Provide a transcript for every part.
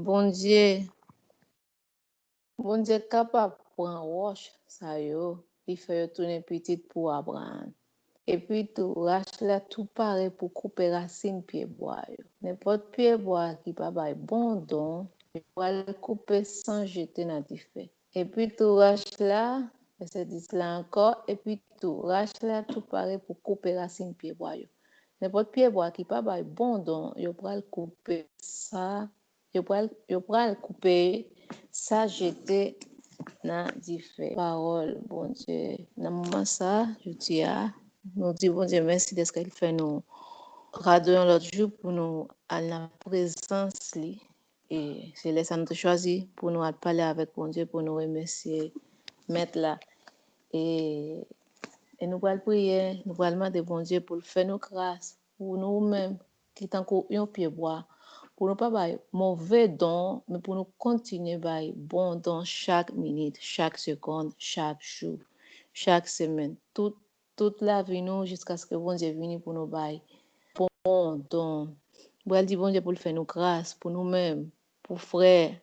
Bon Dieu capable prendre roche, ça yo, il fait tourner petite pour Abraham. Et puis tout, Rachel tout pareil pour couper racine pied bois. N'importe pied bois qui pas bon don, il va le couper sans jeter dans du feu. Et puis tout, Rachel, verset 10 là encore, et puis tout, Rachel tout pareil pour couper racine pied bois. N'importe pied bois qui pas bon don, il va le couper ça, il va le couper ça jeter dans du feu. Parole, bon Dieu, dans le moment ça, je dis nous disons bon Dieu merci de ce qu'il fait nous radio l'autre jour pour nous à la présence li et c'est là ça nous choisi pour nous parler avec bon Dieu pour nous remercier mettre là et nous allons prier nous allons demander bon Dieu pour faire nous grâce pour nous-mêmes qui tant qu'on pied bois pour nous pas mauvais don mais pour nous continuer bail bon don chaque minute chaque seconde chaque jour chaque semaine toute la vie nous jusqu'à ce que bon Dieu vienne pour nous bail bon don bon dit bon Dieu pour le faire nous grâce pour nous-mêmes pour frère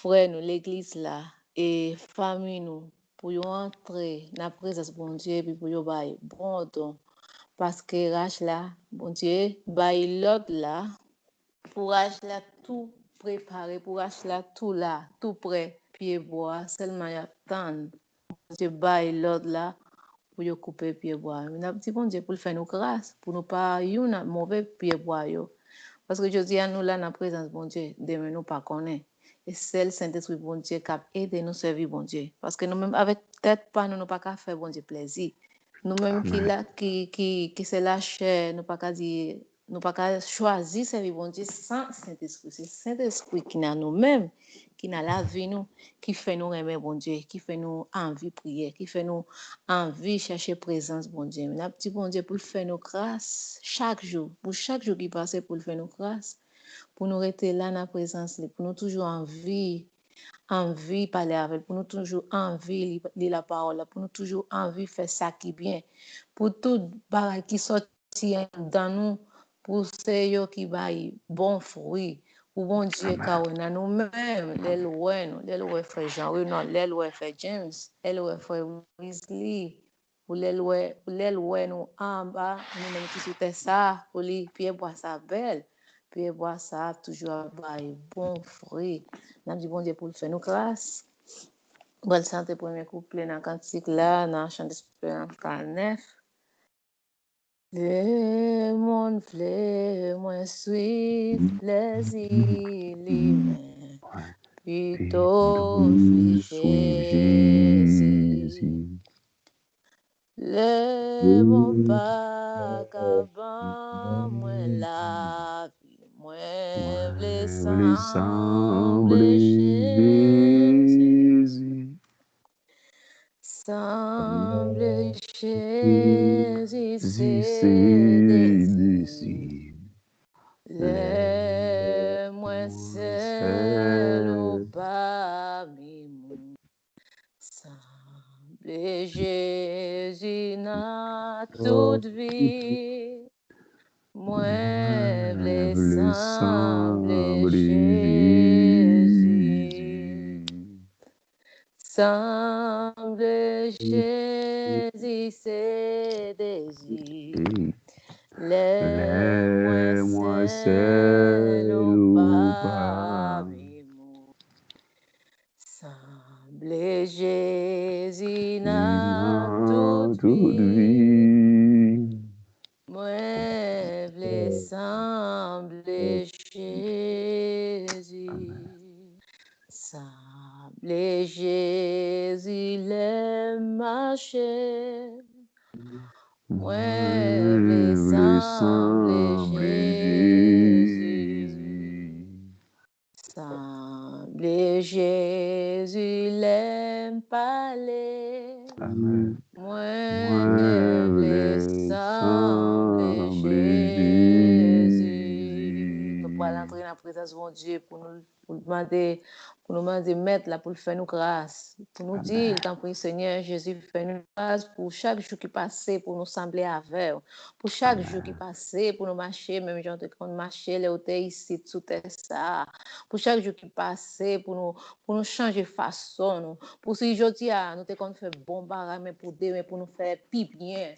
nous l'église là et famille nous pour y entrer dans la présence bon Dieu puis pour y bail bon don parce que rach là bon Dieu bail l'autre là pour rach là tout préparé pour rach là tout là tout prêt pied bois seulement y attendre bon Dieu bail l'autre là pour yo couper pied bois. N'a dit bon Dieu pour le faire nous grâce, pour nous pas yon mauvais pied bois yo. Parce que je dis à nous là dans présence bon Dieu, demain nous pas connaît. Et c'est le Saint-Esprit bon Dieu qui a aidé nous servir bon Dieu. Parce que nous même avec tête pas nous pas qu'à faire bon Dieu plaisir. Nous même qui là qui c'est la chair, nous pas qu'à dire nous pas qu'à choisir servir bon Dieu sans Saint-Esprit. C'est Saint-Esprit qui n'a nous-mêmes qui n'a la vie nous qui fait nous aimer bon Dieu, qui fait nous envie prier, qui fait nous envie chercher présence bon Dieu. N'a petit bon Dieu pour faire nos grâces chaque jour, pour chaque jour qui passe pour faire nos grâces, pour nous rester là dans la présence, pour nous toujours envie parler avec, pour nous toujours envie lire la parole, pour nous toujours envie faire ça qui bien, pour tout bagage qui sorti dans nous, pour ceux qui baillent bon fruit, pour bon Dieu car on nous-mêmes, les lois frère Jean-Renan, les lois frère James, les lois frère Wesley, pour les lois nous en bas, nous-mêmes qui c'était ça, pour les pieds bois ça belle. Puis boire ça toujours bail bon fruit. N'a dit bon Dieu pour le faire nous grâce. Bonne santé premier couplet dans cantique là dans chant d'espérance 49. Le monde flé moins sweet plaisir lui-même. Plutôt Jésus. Le bon pas qu'avant moi la vie, moi v'le semble Jésus. Semble Jésus, c'est désir. Le moi seul au parmi nous. Semble Jésus dans toute vie. Moi v'le semble Jésus. Semble Jésus, c'est désir. Le moi seul au parmi nous. Semble Jésus dans toute vie. Moi v'le semble Jésus. Semble Jésus le marcher. Moi v'le semble Jésus. Semble Jésus l'aime parler. Amen. Moi v'le semble Jésus. Nous allons entrer dans la présence présence, mon Dieu, pour nous demander, mettre là, pour le faire nous grâce. Pour nous dire, il t'en prie, Seigneur Jésus, fais-nous grâce pour chaque jour qui passait, pour nous sembler avec. Pour chaque jour qui passait, pour nous marcher, même gens de qu'on marcher, les hôtels ici, tout est ça. Pour chaque jour qui passait, pour nous changer façon. Pour si aujourd'hui, nous te qu'on fait bon barrage, mais pour nous faire pis bien.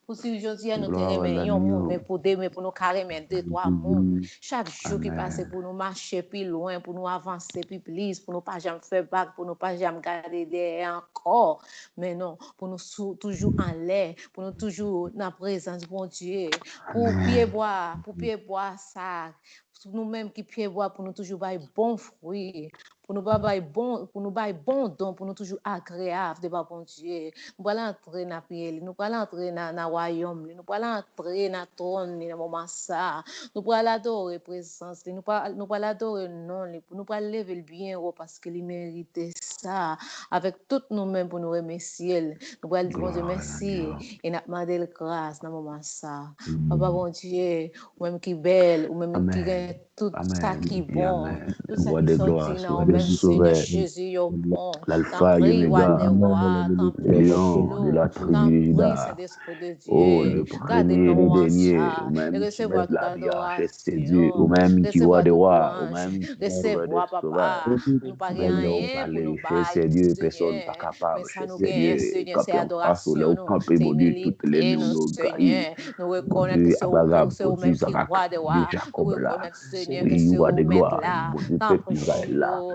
Pour si aujourd'hui, nous te remet un monde, mais pour nous carrément deux, trois mondes. Chaque jour qui passe pour nous marcher plus loin, pour nous avancer plus plus, pour nous pas jamais faire bac, pour nous pas jamais garder derrière encore. Mais non, pour nous toujours en l'air, pour nous toujours dans la présence de bon Dieu. Pour pied boire ça. Pour nous-mêmes qui pied boire, pour nous toujours bailler bon fruit. Pour nous bailler bon don, pour nous toujours agréable de bon Dieu. Nous allons entrer dans pied, nous allons entrer dans le royaume, nous allons entrer dans le trône, dans le moment ça. Nous allons adorer présence, nous allons adorer non, nous allons lever le bien parce qu'il mérite ça. Avec tout nous-mêmes pour nous remercier. Nous allons dire bon Dieu merci et nous demander la grâce dans le moment ça. Papa bon Dieu, ou même qui belle, ou même qui gagne tout ça qui est bon, tout ça qui sortit dans même Seigneur Jésus, au bon. L'alpha et l'oméga, le lion de la tribu de Juda. Oh, le premier et le dernier, ou même qui met la vie à c'est Dieu, ou même qui voit des rois, ou même qui voit des sauvages. C'est Dieu, personne pas capable, c'est Dieu, camper en face, ou là, au camper, mon Dieu, toutes les noms, nos gaïs. Nous reconnaissons que c'est au même qui voit des rois, nous reconnaissons Seigneur que c'est au même là, tant pour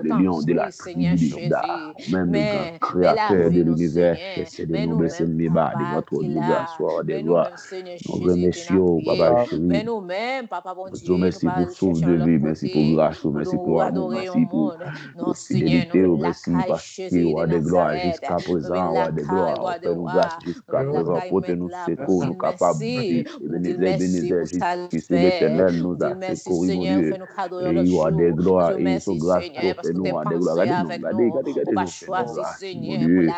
le lion de la tribu de Juda, même le grand créateur de l'univers, c'est de nous baisser mes bas, de votre Dieu, soir de gloire. Nous remercions, Papa chéri. Mais nous-mêmes, Papa bon Dieu, merci pour sauve de vie, merci pour grâce, merci pour amour, merci pour fidélité, merci parce que roi de gloire jusqu'à présent, roi de gloire, fais-nous grâce jusqu'à présent, portez-nous secours, nous capables de bénéficier jusqu'ici l'éternel nous a secouru, mon Dieu. Et roi de gloire, et sous grâce, fais-nous roi de gloire. Regardez, mon Dieu.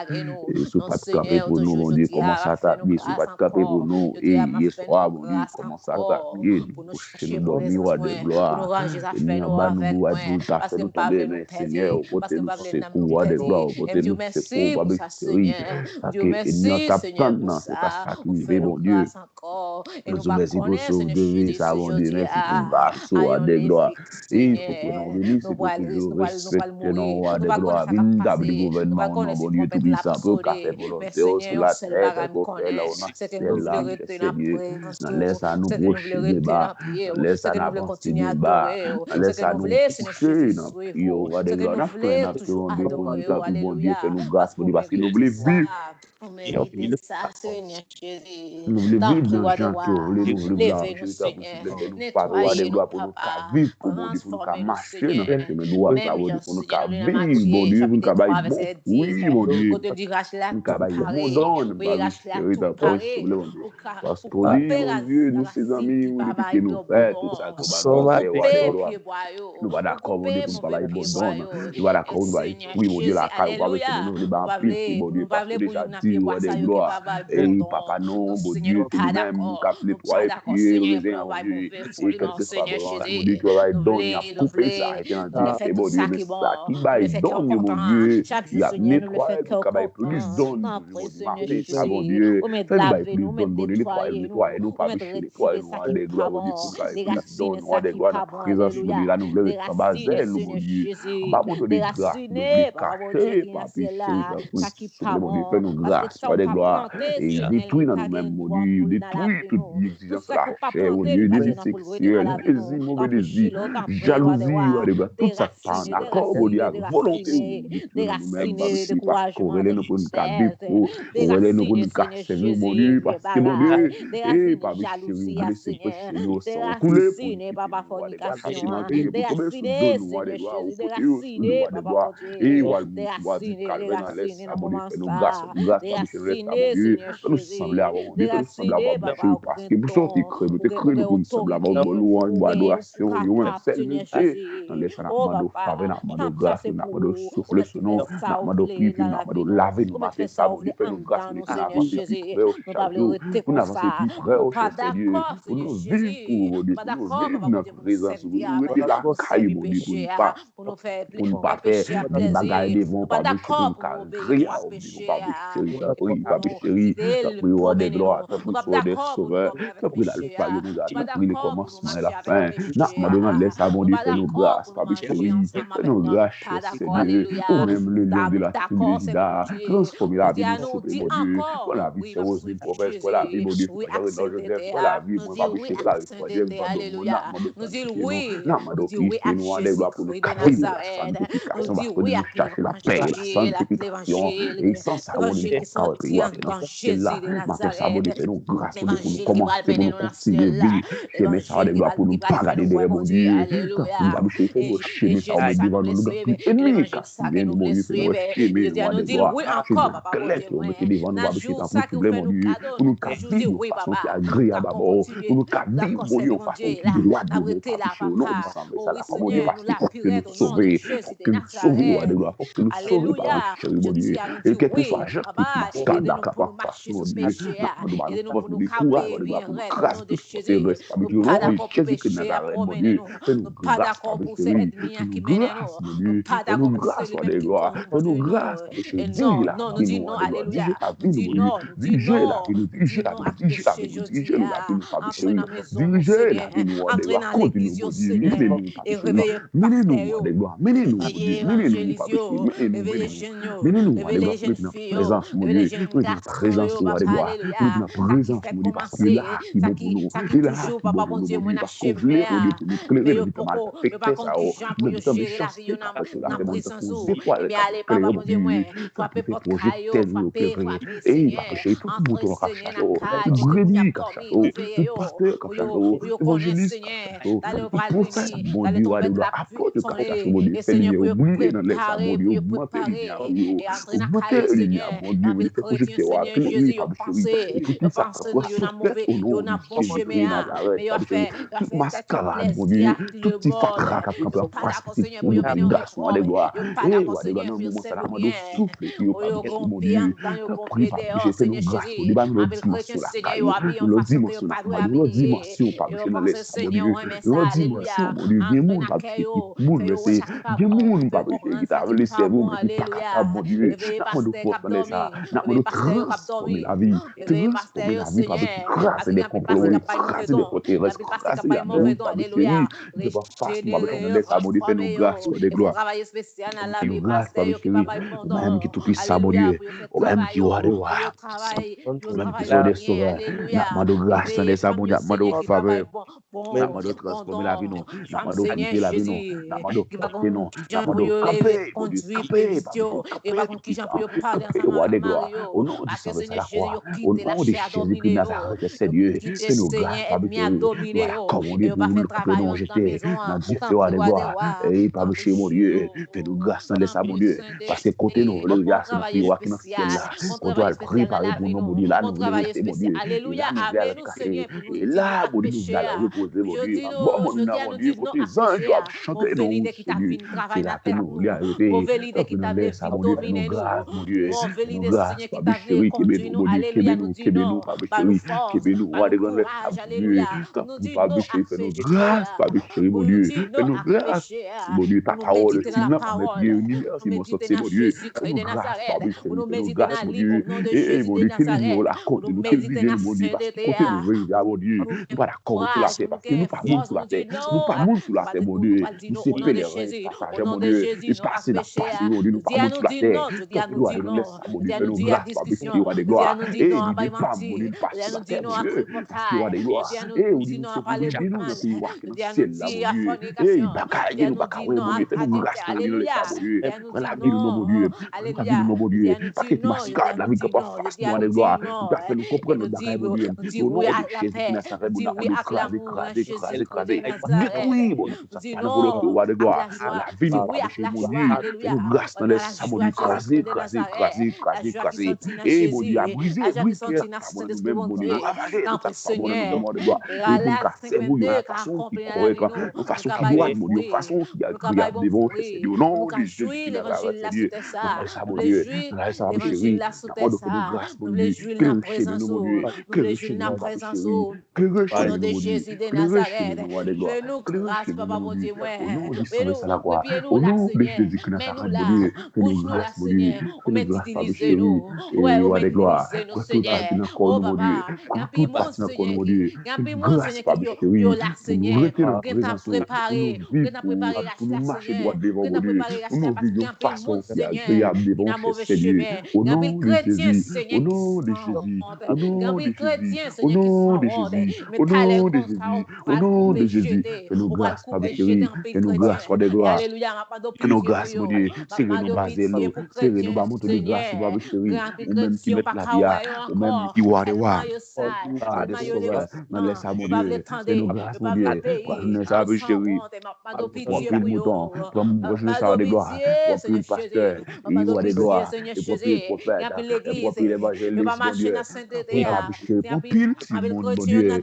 Et sous pas de camper pour nous, mon Dieu, comment ça t'appuie, sous pas de camper pour nous, et soir, mon Dieu, comment ça t'appuie, pour nous dormir, roi de gloire. Et nous, en bas, nous, roi de gloire, fait nous tomber, mais Seigneur, portez-nous secours, roi de gloire, portez-nous secours, Papa chéri. Dieu merci, Seigneur, pour ça, mon Dieu. Nous merci pour sauver ça, mon Dieu, merci pour grâce, roi de gloire. Et il faut que nous bénissions, pour toujours respecter nos rois de gloire, véritable gouvernement, mon Dieu, tout puissant, pour café volonté, sur la terre, pour faire là, on a Seigneur, laisse à nous procher des bas, laisse à nous avancer des bas, laisse à nous toucher, non, roi de gloire, mon Dieu, fais-nous grâce, pour dire, parce que nous voulons vivre. Nous voulons vivre dans le chantier, nous voulons vivre dans le chantier, nous parler de gloire pour nous vivre, pour nous marcher dans le chemin droit, pour nous vivre, mon Dieu, pour nous bon, oui, mon Dieu, nous bon don, nous parce que mon Dieu, nous ses amis, depuis que nous faisons tout ça, nous va d'accord, mon Dieu, pour nous parler bon don, nous va d'accord, nous va oui, mon Dieu, la caille, on va avec nous, nous va appeler, mon Dieu, parce que déjà dit, roi de gloire, et papa, non, mon Dieu, que nous-mêmes, nous capons toi et pieds, nous disons, mon Dieu, et quelque soit, mon Dieu, tu vas donner, à couper ça, et mon Dieu, mais ça qui va donner, mon Dieu, il a nettoyé, pour qu'il y ait plus donne, mon Dieu, marcher, ça, mon Dieu, fais-nous plus donne, mon Dieu, nettoyer, nous pas bêcher, nettoyer, nous, roi de gloire, mon Dieu, pour qu'il y ait plus donne, roi de gloire, notre présence, mon Dieu, là, nous voulons être basés, nous, mon Dieu, on va montrer des grâces, nous voulons cacher, papi, mon Dieu, fais-nous grâce, roi de gloire, et détruis dans nous-mêmes, mon Dieu, détruis toute exigence de la chair, mon Dieu, désir sexuel, désir mauvais désir, jalousie, roi de gloire, tout ça pas en accord, mon Dieu, avec volonté, détruis dans nous-mêmes, papi, parce qu'on relève nous pour nous vivre, on relève nous pour nous servir, mon Dieu, parce que, mon Dieu, et papi, chéri, blessé, péché, nous sommes coulés pour nous, roi de gloire, châtiment, pour tomber sous nous, roi de gloire, au côté, roi de gloire, et roi du calvaire dans l'est, mon Dieu, fais-nous grâce, Papa, nous laisse ça, mon Dieu. Nous sembler avoir, mon Dieu, nous sembler avoir, boucher, parce que pour sortir, nous te créons, nous pour sembler avoir, bon louange, bon adoration, nous même celle-ci, nous laissons notre mando faveur, notre mando grâce, notre mando souffle sur nous, notre mando purifier, notre mando laver, nous matin, ça, mon Dieu, fais-nous grâce, nous laissons avancer plus près au chaque jour, pour nous avancer plus près au cher Seigneur, pour nous vivre pour vous, pour nous vivre notre présence, pour nous rester la caille, mon Dieu, pour nous pas faire des bagailles devant, pas boucher, pour nous carrer, pour pas boucher, pas boucher, t'as pris roi des gloires, t'as pris roi des sauveurs, t'as pris l'alpha et l'oméga, t'as pris le commencement et la fin. N'a pas laisse à bon Dieu, fais-nous grâce, Papa chéri, fais-nous grâce, cher Seigneur, ou même le lion de la tribu de Juda, transformer la vie de Seigneur, mon Dieu, pour la vie de Roselyne Prophète, pour la vie, mon Dieu, pour Joseph, pour la vie, mon Papa chéri, pour la vie, n'a pas de nous en gloire pour nous cacher la sanctification, parce que nous cherchons la paix, la sanctification, et sans ça, mon Dieu, pour c'est là, matin, ça, mon Dieu, fais-nous grâce, pour nous commencer, pour nous continuer de vivre, chemin, ça va de gloire pour nous pas regarder derrière, mon Dieu, quand nous va boucher, fais-nous chemin, ça va devant nous, nous avons ennemi, car si bien nous, mon Dieu, fais-nous chemin, nous va de gloire, chemin clair, nous mettez devant nous, va boucher, tant plus troublé, mon Dieu, pour nous vivre de façon qui est agréable d'abord, pour nous vivre, mon Dieu, de façon qui doit de nous, pas boucher, au nom du sang, mais ça, la mon Dieu, parce qu'il faut que nous sauver, faut que nous sauver, de gloire, faut que nous sauver, par chéri, mon Dieu, et quel que soit Jean, toute mascade, capable de passer, mon Dieu, nous décourage, de gloire, pour nous crasse tout ce qui reste, par le nom de Jésus-Christ de Nazareth, mon Dieu, fais-nous grâce, par le chéri, fais-nous grâce, mon Dieu, fais-nous grâce, par de gloire, fais-nous grâce, par le chéri, dirige la vie, nous, de gloire, dirige ta vie, nous, mon Dieu, dirige la vie, nous, dirige la vie, dirige la vie, dirige la vie, nous, par le chéri, dirige la vie, nous, de gloire, continue, mon Dieu, menez-nous, par le chéri, menez-nous, de gloire, menez-nous, mon Dieu, menez-nous, par le chéri, menez-nous, de gloire, notre présence, mon Dieu, notre présence, de gloire, notre présence, mon Dieu, parce que là, qui est bon pour nous, et là, qui est bon pour nous, mon Dieu, parce qu'on voulait, mon Dieu, pour nous éclairer, nous pas mal affecter ça, même temps de chance, parce que là, c'est bon, pour nous étoiles, éclairer, mon Dieu, quand tu fais projeter, nous éclairer, et parce que tout bouton à château, tout brebis à château, tout pasteur à château, évangéliste à château, tout prophète, mon Dieu, de gloire, apporte à château, mon Dieu, fais lumière, oublier dans les ça, mon Dieu, augmenter lumière, augmenter lumière, mon Dieu, mais fais projeter, oui, pas de chérie, et que tout ça, reflète au nom de Jésus-Christ de Nazareth, pas de chérie, toute mascarade, mon Dieu, tout petit facra qui a campé en face, petit fou, petit garçon, de gloire, et de gloire, dans le moment, ça la mode souffle, qui est pas de chérie, mon Dieu, t'as pris, pas de chérie, fais-nous grâce, au débat, nous le dimension, la caille, nous le dimension, nous le dimension, pas de chérie, nous laisse ça, mon Dieu, nous le dimension, mon Dieu, bien moun, pas de chérie, moun, laissez, bien moun, pas de chérie, qui t'a laissé, vous, mais qui pas capable, mon Dieu, n'a pas de force, dans ça, n'a pas de transformer la vie, transformer la vie, pas de crasser des complots, crasser des côtés, crasser la boue, pas de chérie, de pas face, pas de chérie, laisse ça, mon Dieu, fais-nous grâce, de gloire, fais-nous grâce, pas de chérie, même qui tout puissant, mon Dieu, même qui aura de voir, même qui soit des sauveurs, n'a pas de grâce, dans ça, mon Dieu, n'a pas de faveur, n'a pas de transformer la vie, non, n'a pas de quitter la vie, non, n'a pas de porter, non, n'a pas de camper, mon Dieu, camper, camper, roi des gloires, au nom du sang de la croix, au nom de Jésus-Christ de Nazareth, Seigneur, fais-nous grâce, Papa chéri, voilà, comme on dit, pour nous couper, non, j'étais dans du feu, roi des gloires, et Papa chéri, mon Dieu, fais-nous grâce, sans laisser, mon Dieu, parce que côté nous, le gars, c'est notre roi qui est dans le ciel là, on doit le préparer pour nous, mon Dieu, là, nous voulons rester, mon Dieu, et là, nous allons le cacher, et là, mon Dieu, nous allons reposer, mon Dieu, bon, mon Dieu, côté anges doivent chanter, non, Seigneur, c'est là que nous voulons arrêter, que nous laissons, mon Dieu, fais-nous grâce, mon Dieu, fais-nous grâce, Papa chéri, Kébénou, mon Dieu, Kébénou, Papa chéri, Kébénou, roi des grands, mon Dieu, Papa chéri, fais-nous grâce, Papa chéri, mon Dieu, fais-nous grâce, mon Dieu, ta parole, si nous n'avons pas Dieu, univers, si mon sorti, mon Dieu, fais-nous grâce, Papa chéri, fais-nous grâce, mon Dieu, et mon Dieu, nous la compte, nous quelle vision, mon Dieu, parce que côté nous veillons, mon Dieu, nous pas d'accord sur la terre, parce que nous pas monde sur la terre, nous pas monde sur la terre, mon Dieu, nous c'est pèlerins, passagers, mon Dieu, et passer la passe, mon Dieu, nous pas monde sur la terre, donc nous allons laisser, mon Dieu, fais-nous grâce, Papa chéri, roi des gloires, et nous n'est pas, mon Dieu, passe sur la terre, mon Dieu, parce que roi des gloires, et nous nous sommes nous dans le pays, dans le ciel, là, mon Dieu, et il va cailler, nous va cailler, mon Dieu, fais-nous grâce, mon Dieu, mon Dieu, dans la vie de nos, mon Dieu, dans la vie de nos, mon Dieu, parce que tu mascardes la vie que pas face, nous, des gloires, tu as fait nous comprendre le bagage, mon Dieu, au nom de Jésus qui n'a pas nous écraser, détruire, mon Dieu, tout ça, par le volonté, roi de gloire, la vie, nous, chez mon Dieu, fais-nous grâce dans les ça, mon Dieu, écraser, écraser. Et mon Dieu, à briser cœur, pas nous-mêmes, mon Dieu, nous ravager tout ça, pas bon, nous demandons de gloire. Et pour nous casser, mon Dieu, de façon qui correcte, de façon qui droite, mon Dieu, de façon qui agréable devant tes Seigneur. Non, de Jésus qui Nazareth, Seigneur. Nous laissons, mon Dieu, nous laissons, ma chérie, nous demandons que nous grâce, mon Dieu, que le chemin, nous, mon Dieu, que le chemin, ma chérie, que le chemin, mon Dieu, que le chemin, mon roi de gloire, que le chemin, mon Dieu, au nom du sang de la croix, au nom de Jésus qui Nazareth, mon Dieu, que nous grâce, mon Dieu, que nous grâce, ma chérie, et roi de gloire, pour toute partie dans le corps, mon Dieu, pour toute partie dans le corps, mon Dieu, que nous grâce, ma chérie, pour nous rester dans la présence, pour nous vivre, pour nous marcher droit devant, mon Dieu, pour nous vivre de façon qui est agréable devant tes Seigneur, au nom de Jésus, au nom de Jésus, au nom de Jésus, au nom de Jésus, au nom de Jésus, au nom de Jésus, fais-nous grâce, ma chérie, fais-nous grâce, roi de gloire, fais-nous grâce, mon Dieu, serrez-nous bazel, serrez-nous bas, montre de grâce, ma chérie, ou même qui met la vie, ou même qui voit de voir. Ah, des sauveurs, mais laisse à mon Dieu, fais-nous grâce, mon Dieu, pour nous ça, ma chérie, pour plus de moutons, pour nous ça de gloire, pour plus de pasteurs, et roi de gloire, et pour plus de prophètes, et pour plus d'évangélistes, mon Dieu, et pour plus de monde, mon Dieu.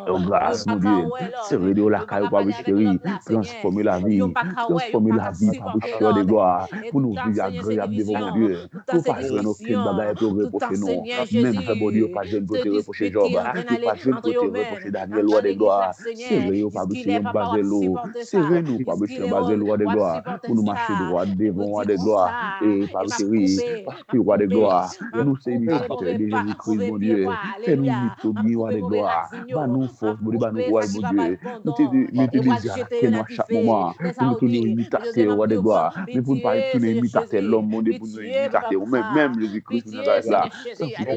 Oh, grâce, mon Dieu, c'est radio la caille, Papa chéri, transformer la vie, Papa chéri de gloire, pour nous vivre agréable devant mon Dieu, pour pas jouer nos aucune bagaille pour reprocher nous, même fait bon Dieu, pas jeune côté reprocher Job, pas jeune côté reprocher Daniel, roi de gloire, c'est vrai, Papa chéri, baselo, c'est vrai, nous, Papa chéri, baselo, roi de gloire, pour nous marcher droit devant, roi de gloire, et Papa chéri, parce que roi de gloire, nous c'est imitateur de Jésus-Christ, mon Dieu, fais-nous imiter bien, roi de gloire, bah nous force, bon Dieu, bah nous roi, mon Dieu, mettez des yeux à la quête à chaque moment, pour nous tourner imitateur, roi de gloire, mais pour ne pas tourner imitateur l'homme, mon Dieu, pour nous imitateur, ou même Jésus-Christ de Nazareth là,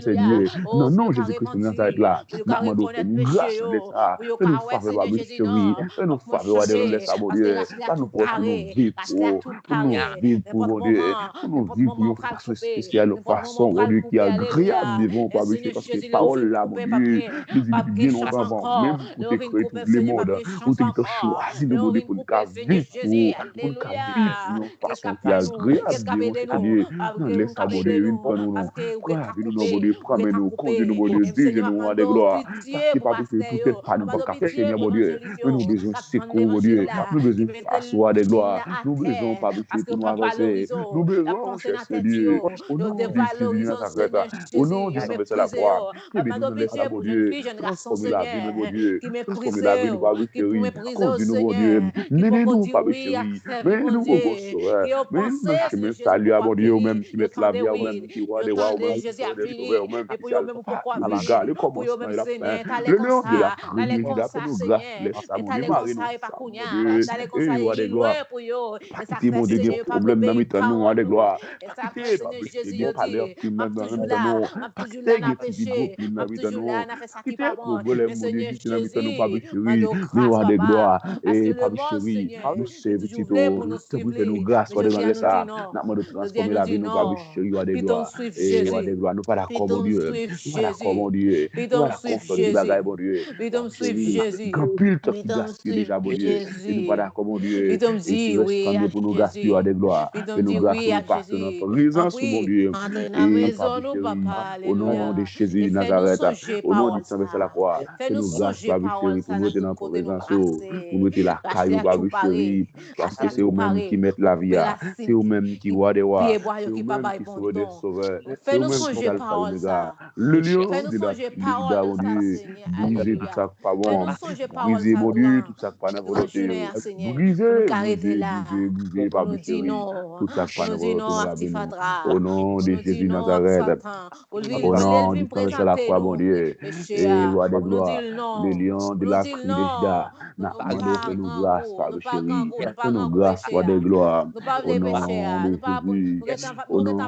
Seigneur, non, Jésus-Christ de Nazareth là, nous demandons, fais-nous grâce de ça, fais-nous faveur, ma chérie, fais-nous faveur, roi de gloire, laisse mon Dieu, pas nous pour nous vivre pour nous vivre pour mon Dieu, pour nous vivre pour une façon spéciale, une façon, mon Dieu, qui est agréable devant, parce que parole là, mon Dieu, depuis bien longtemps avant, même pour te créer tout le monde, pour te choisir de mon Dieu, pour nous vivre pour nous vivre d'une façon qui est agréable devant Seigneur. Non, laisse à mon Dieu, une fois nous, nous, mon Dieu, promets-nous, conduis-nous, mon Dieu, dirige-nous à des gloires, parce que pas peut-être pas nous pas cacher, mon Dieu, mais nous besoin de secours, mon Dieu, nous besoin de face à des gloires, nous besoin pas pour nous avancer, nous besoin, cher Seigneur, au nom de Jésus Nazareth, au nom du sang de la croix, et bien nous laissons là, mon Dieu, transformer la vie, mon Dieu, transformer la vie, nous, Papa chéri, conduis-nous, mon Dieu, menez-nous, Papa chéri, menez-nous au bon sauveur, menez-nous dans le chemin salut, mon Dieu, ou même qui met la vie, ou même qui voit des rois, ou même qui sont des sauveurs, ou même qui sont le légal, le commencement et la fin, le lion de la tribu, Judas, pour nous grâce, laisse ça, mon Dieu, marie nous, mon Dieu, et roi des gloires. Pas quitter, mon Dieu, des problèmes dans mes temps, nous, roi des gloires. Pas quitter, Papa chéri, des palais, qui même dans mes temps, nous. Pas quitter, des petits groupes, dans mes temps, nous. Pas quitter, problème, mon Dieu, qui dans mes temps, nous, Papa chéri, mais roi des gloires. Et Papa chéri, nous c'est petit, te brûler nous grâce, roi des gloires, ça. Nous de transformer la vie, nous, Papa chéri, roi des gloires. Et roi des gloires, nous pas d'accord, mon Dieu. Nous pas d'accord, mon Dieu. Nous pas d'accord, sur les bagailles, mon Dieu. Grand pile, qui gaspille déjà, mon Dieu. Et nous pas d'accord, mon Dieu. Et tu restes prendre pour nous gaspiller, roi des gloires. Et nous grâce pour nous passer notre présence, mon Dieu. Et Papa chéri, au nom de Jésus Nazareth, au nom du sang de la croix, fais-nous grâce, Papa chéri, pour nous être dans notre présence, pour nous être la caillou, Papa chéri, parce que c'est eux-mêmes qui mettent la vie, c'est eux-mêmes qui voient des rois, c'est eux-mêmes qui sauvent des sauveurs, c'est eux-mêmes qui sont alpha oméga. Le lion de la Juda, mon Dieu, briser tout ça pas bon, briser, mon Dieu, tout ça pas dans volonté, briser, Papa chéri, tout ça pas dans volonté dans la vie, au nom de Jésus Nazareth, au nom du sang de la croix, mon Dieu, et roi de gloire, le lion de la tribu de Juda, nous fais-nous grâce, Papa chéri, fais-nous grâce, roi de gloire, au nom de Jésus, au nom de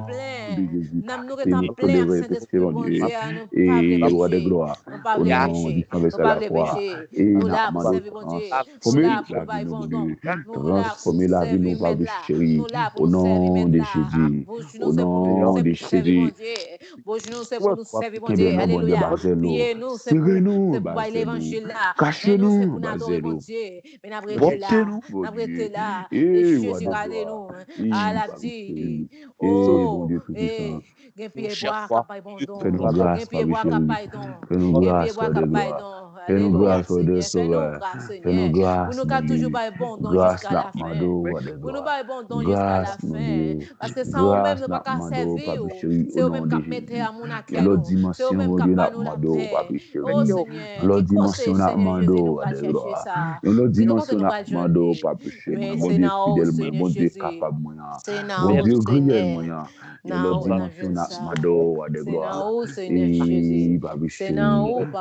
Jésus, nous tolérer péché, mon Dieu, et roi de gloire, au nom du sang de la croix, et nous transformer la vie, mon Dieu, transformer la vie, nous, Papa chéri, au nom de Jésus, au nom de Jésus. Serrez-nous, cachez-nous, Bazelo. Portez-nous, mon Dieu. Et roi de gloire. Et mon Dieu, Tout-Puissant. Fais-nous grâce, Papa chéri. Fais-nous grâce, Frère de gloire. Fais-nous grâce, Frère de sauveur. Fais-nous grâce, mon Dieu. Grâce, la mando, Roi de gloire. Grâce, mon Dieu. Grâce, la mando, Papa chéri, au nom de Jésus. Et l'autre dimension, mon Dieu, la mando, Papa chéri. L'autre dimension, la mando, Roi de gloire. Et l'autre dimension, la mando, Papa chéri. Mon Dieu fidèle, mon Dieu capable, mon Dieu réel, et l'autre dimension, la mando, Roi de gloire. Et Papa chéri.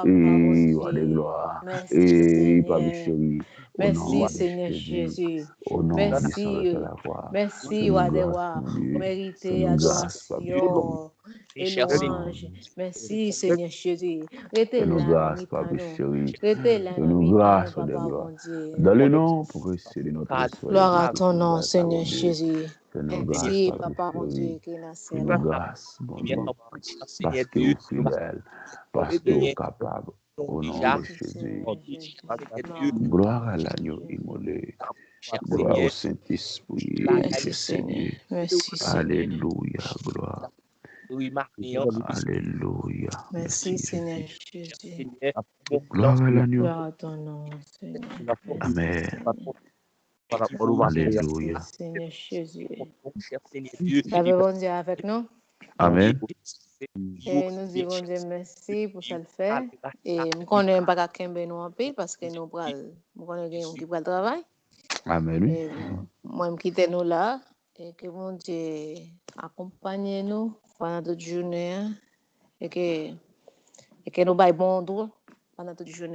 Et Roi de gloire. Et Papa chéri. Au nom de Jésus. Au nom du sang de la croix. Fais-nous grâce, mon Dieu. Fais-nous grâce, Papa chéri. Et louange. Merci, Seigneur Jésus. Fais-nous grâce, Papa chéri. Fais-nous grâce, de gloire. Dans le nom progressif de notre Seigneur. Gloire à ton nom, Seigneur Jésus. Fais-nous grâce, Merci, Papa Papa, mon chéri. Dieu, qui n'a Fais-nous grâce, mon Dieu. Parce que vous fidèle, parce que vous capable. Au nom de Jésus. Gloire à l'agneau immolé. Gloire au Saint-Esprit. Merci, Seigneur. Merci, Seigneur. Alléluia, gloire. Alléluia. Merci, Seigneur Jésus. Gloire à l'agneau. Gloire à ton nom, Seigneur. Amen. Alléluia. Seigneur Jésus. Avez-vous Dieu avec nous? Amen. Et nous disons Dieu merci pour ça le faire. Et nous connaissons pas qu'à nous en pile parce que nous connaissons qui va le travail. Amen. Et moi, je quitte nous là et que mon Dieu accompagne nous pendant toute journée et que nous baillons bon doux pendant toute journée.